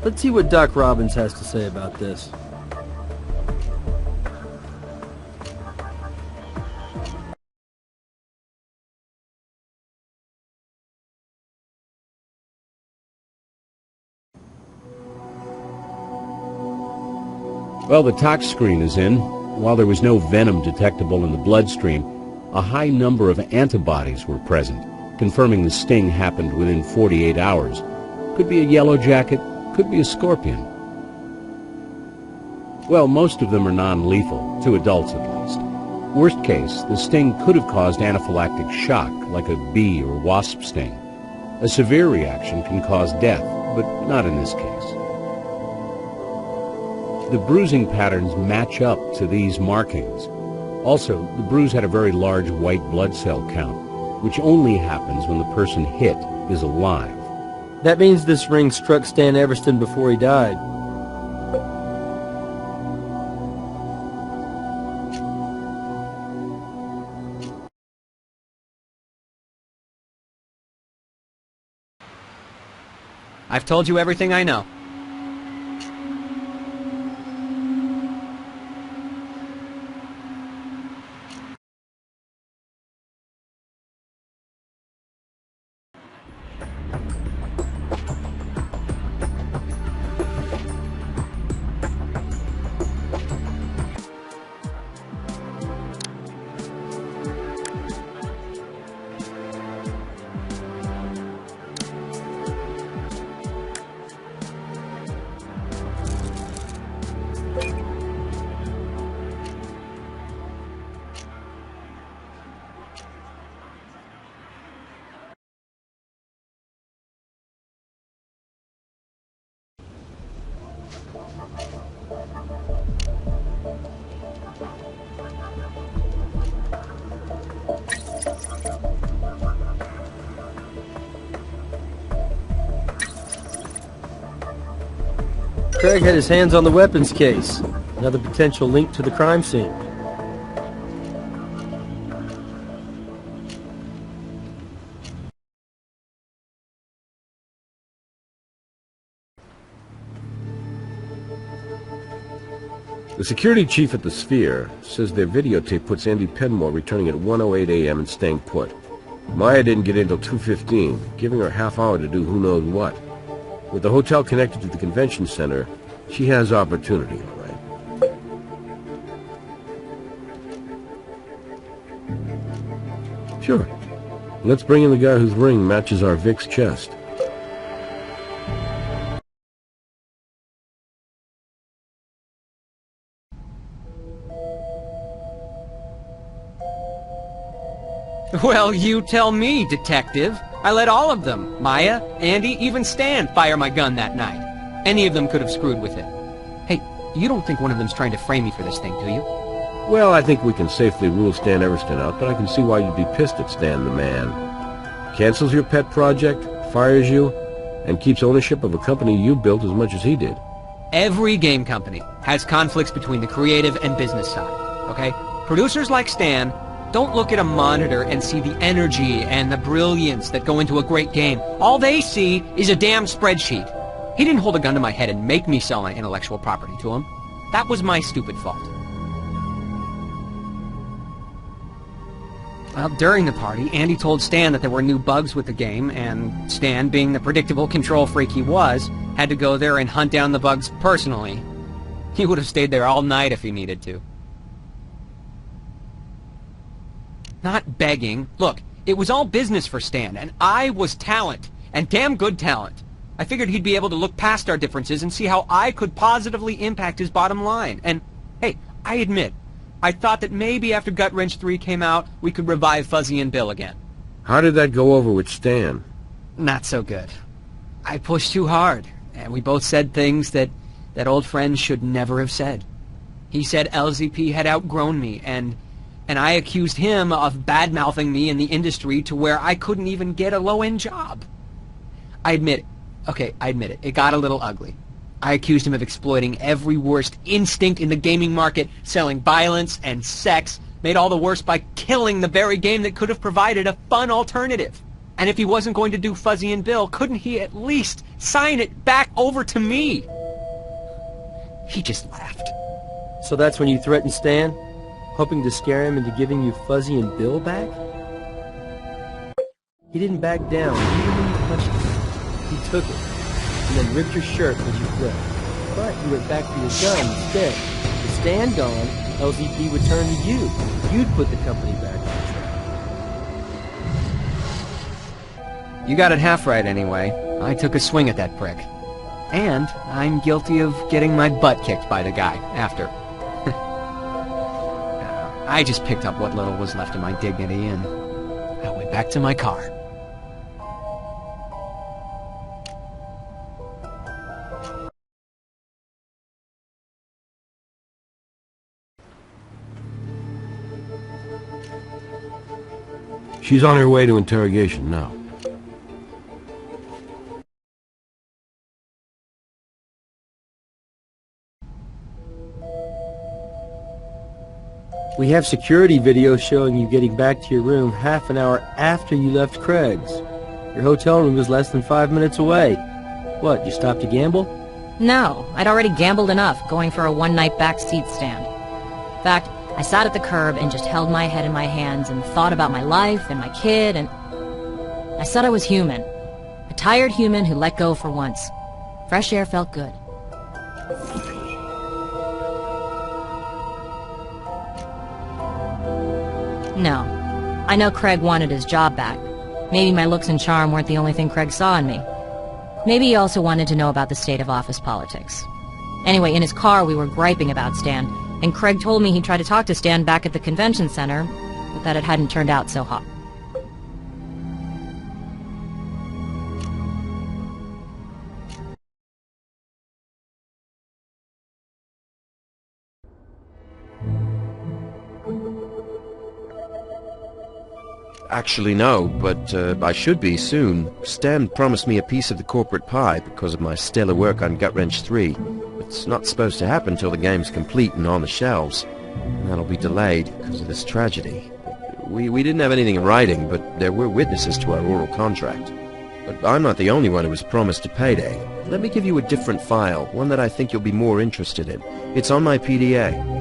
Let's see what Doc Robbins has to say about this. Well, the tox screen is in. While there was no venom detectable in the bloodstream, a high number of antibodies were present, confirming the sting happened within 48 hours. Could be a yellow jacket, could be a scorpion. Well, most of them are non-lethal, to adults at least. Worst case, the sting could have caused anaphylactic shock, like a bee or wasp sting. A severe reaction can cause death, but not in this case. The bruising patterns match up to these markings. Also, the bruise had a very large white blood cell count, which only happens when the person hit is alive. That means this ring struck Stan Everston before he died. I've told you everything I know. Craig had his hands on the weapons case. Another potential link to the crime scene. The security chief at the Sphere says their videotape puts Andy Pedmore returning at 1:08 a.m. and staying put. Maya didn't get in until 2:15, giving her a half hour to do who knows what. With the hotel connected to the convention center, she has opportunity, all right? Sure. Let's bring in the guy whose ring matches our Vic's chest. Well, you tell me, detective. I let all of them, Maya, Andy, even Stan, fire my gun that night. Any of them could have screwed with it. Hey, you don't think one of them's trying to frame me for this thing, do you? Well, I think we can safely rule Stan Everston out, but I can see why you'd be pissed at Stan the man. Cancels your pet project, fires you, and keeps ownership of a company you built as much as he did. Every game company has conflicts between the creative and business side, okay? Producers like Stan don't look at a monitor and see the energy and the brilliance that go into a great game. All they see is a damn spreadsheet. He didn't hold a gun to my head and make me sell my intellectual property to him. That was my stupid fault. Well, during the party, Andy told Stan that there were new bugs with the game, and Stan, being the predictable control freak he was, had to go there and hunt down the bugs personally. He would have stayed there all night if he needed to. Not begging. Look, it was all business for Stan, and I was talent, and damn good talent. I figured he'd be able to look past our differences and see how I could positively impact his bottom line. And, hey, I admit, I thought that maybe after Gut Wrench 3 came out, we could revive Fuzzy and Bill again. How did that go over with Stan? Not so good. I pushed too hard, and we both said things that old friends should never have said. He said LZP had outgrown me, and I accused him of bad-mouthing me in the industry to where I couldn't even get a low-end job. I admit it. Okay, I admit it. It got a little ugly. I accused him of exploiting every worst instinct in the gaming market, selling violence and sex, made all the worse by killing the very game that could have provided a fun alternative. And if he wasn't going to do Fuzzy and Bill, couldn't he at least sign it back over to me? He just laughed. So that's when you threatened Stan? Hoping to scare him into giving you Fuzzy and Bill back? He didn't back down even when you punched him. He took it, and then ripped your shirt as you fled. But you went back for your gun instead. With Stan gone, LZP would turn to you. You'd put the company back on track. You got it half right anyway. I took a swing at that prick. And I'm guilty of getting my butt kicked by the guy after. I just picked up what little was left of my dignity and I went back to my car. She's on her way to interrogation now. We have security video showing you getting back to your room half an hour after you left Craig's. Your hotel room was less than 5 minutes away. What, you stopped to gamble? No, I'd already gambled enough going for a one-night backseat stand. In fact, I sat at the curb and just held my head in my hands and thought about my life and my kid, and I said I was human. A tired human who let go for once. Fresh air felt good. No. I know Craig wanted his job back. Maybe my looks and charm weren't the only thing Craig saw in me. Maybe he also wanted to know about the state of office politics. Anyway, in his car we were griping about Stan, and Craig told me he tried to talk to Stan back at the convention center, but that it hadn't turned out so hot. Actually, no, but I should be soon. Stan promised me a piece of the corporate pie because of my stellar work on Gut Wrench 3. It's not supposed to happen till the game's complete and on the shelves. And that'll be delayed because of this tragedy. We didn't have anything in writing, but there were witnesses to our oral contract. But I'm not the only one who was promised a payday. Let me give you a different file, one that I think you'll be more interested in. It's on my PDA.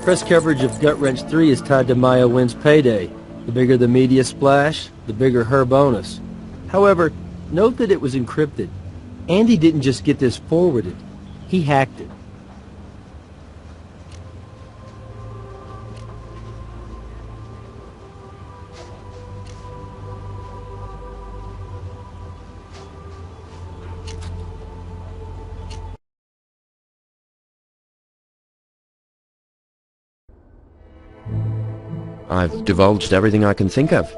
Press coverage of Gut Wrench 3 is tied to Maya Wynn's payday. The bigger the media splash, the bigger her bonus. However, note that it was encrypted. Andy didn't just get this forwarded. He hacked it. I've divulged everything I can think of.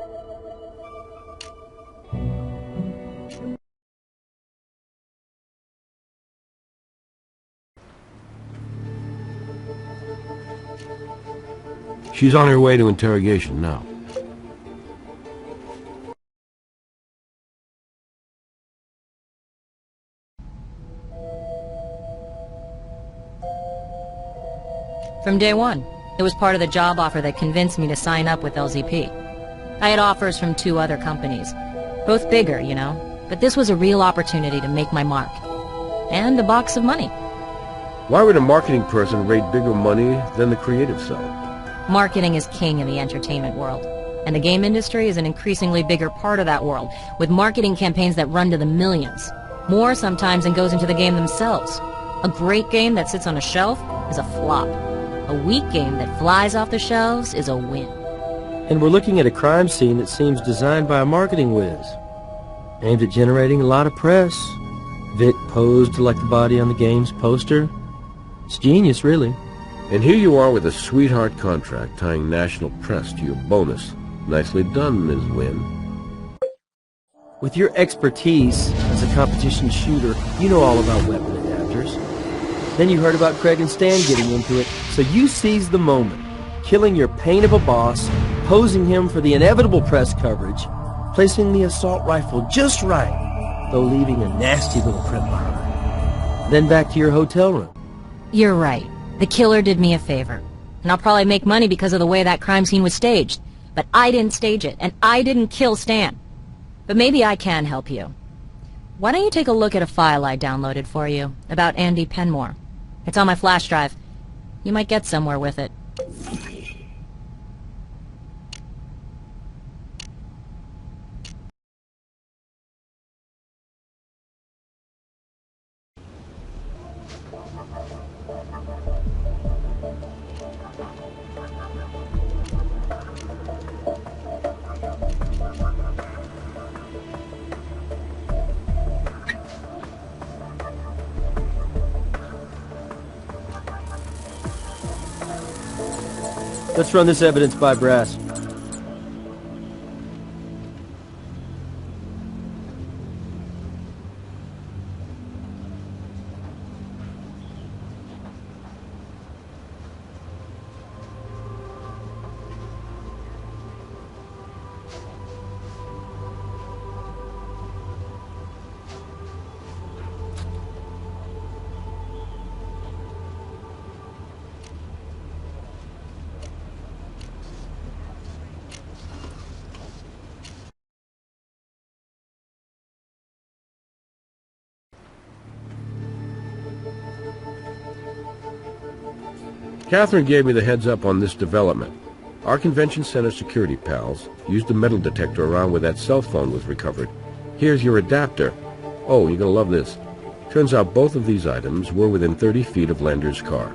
She's on her way to interrogation now. From day one. It was part of the job offer that convinced me to sign up with LZP. I had offers from 2 other companies. Both bigger, you know. But this was a real opportunity to make my mark. And a box of money. Why would a marketing person rate bigger money than the creative side? Marketing is king in the entertainment world. And the game industry is an increasingly bigger part of that world, with marketing campaigns that run to the millions. More sometimes than goes into the game themselves. A great game that sits on a shelf is a flop. A weak game that flies off the shelves is a win. And we're looking at a crime scene that seems designed by a marketing whiz, aimed at generating a lot of press. Vic posed like the body on the game's poster. It's genius, really. And here you are with a sweetheart contract tying national press to your bonus. Nicely done, Ms. Wynn. With your expertise as a competition shooter, you know all about weapon adapters. Then you heard about Craig and Stan getting into it, so you seized the moment, killing your pain of a boss, posing him for the inevitable press coverage, placing the assault rifle just right, though leaving a nasty little print behind. Then back to your hotel room. You're right. The killer did me a favor. And I'll probably make money because of the way that crime scene was staged. But I didn't stage it, and I didn't kill Stan. But maybe I can help you. Why don't you take a look at a file I downloaded for you about Andy Penmore? It's on my flash drive. You might get somewhere with it. Let's run this evidence by Brass. Catherine gave me the heads up on this development. Our convention center security pals used a metal detector around where that cell phone was recovered. Here's your adapter. Oh, you're gonna love this. Turns out both of these items were within 30 feet of Lander's car.